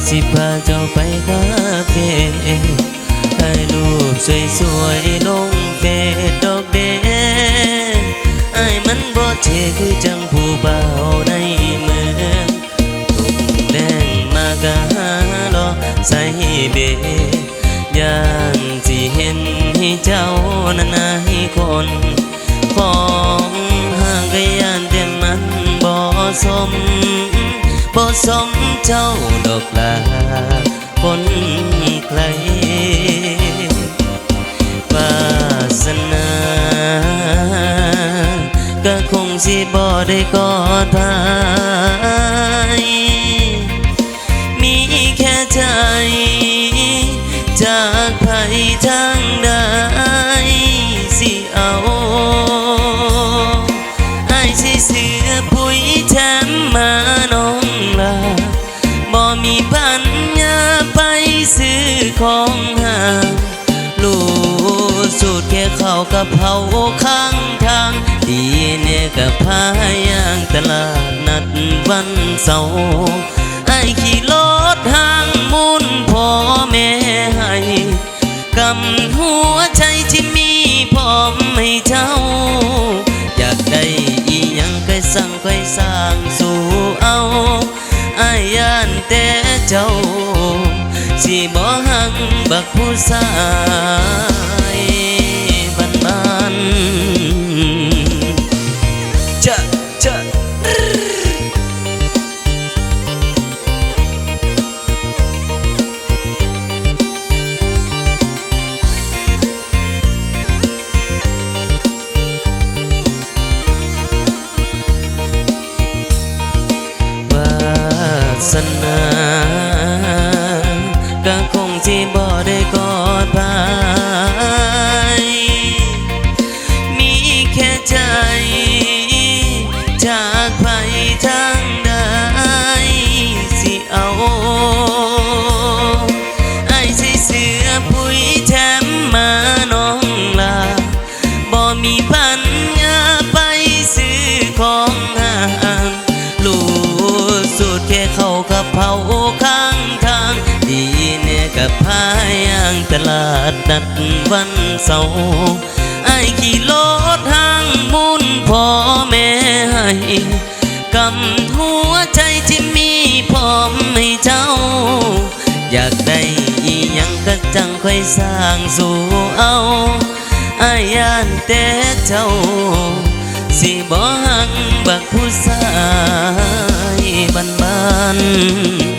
สิพาเจ้าไปคาเฟ่ถ่ายรูปสวยๆลงเฟซดอกเดไอ้มันบ่เท่คือจังผู้บ่าวในเมืองตุกแดงมากะหาล้อใส่เบย่านสิเห็นให้เจ้านั้นนายคนของห่างก็ย่านแต่มันบ่สมเจ้าดอกลาคนไกลวาสนาก็คงสิบ่ได้กอดทายมีแค่ใจจากไผทางใดสิเอาไอ้สิเสือปุ๋ยแถมมาน้องลาบ่มีปัญญาไปซื้อของห่างลูกสูตรแค่ข้าวกับเผาข้างทางดีเนี่ยกับพายางตลาดนัดวันเสาร์ไอ้ขี่รถห้างมุนพ่อแม่ให้กำหัวใจที่มีพร้อมให้เจ้าอยากได้อีหยังก็สั่งค่อยสร้างสู่เอาอ้ายย่านแต่เจ้าสิบ่หักบักผู้ชายบ้านๆจะสนาก็คงที่บ่ได้กอดไปมีแค่ใจจากไผทางใดสิเอาไอ้สิเสือปุ๋ยแถมมาน้องลาบ่มีปัญญาไปซื้อของห่างลูกสูตรแค่เข้ากับเผาข้างทางดีเนี่ยกับพายางตลาดนัดวันเสาร์ไอ้ขี่รถห้างมุนพ่อแม่ให้กำหัวใจที่มีพร้อมให้เจ้าอยากได้อีหยังก็จังค่อยสร้างสู่เอาอ้ายย่านแต่เจ้าสิบ่หักบักผู้ชายบ้านๆ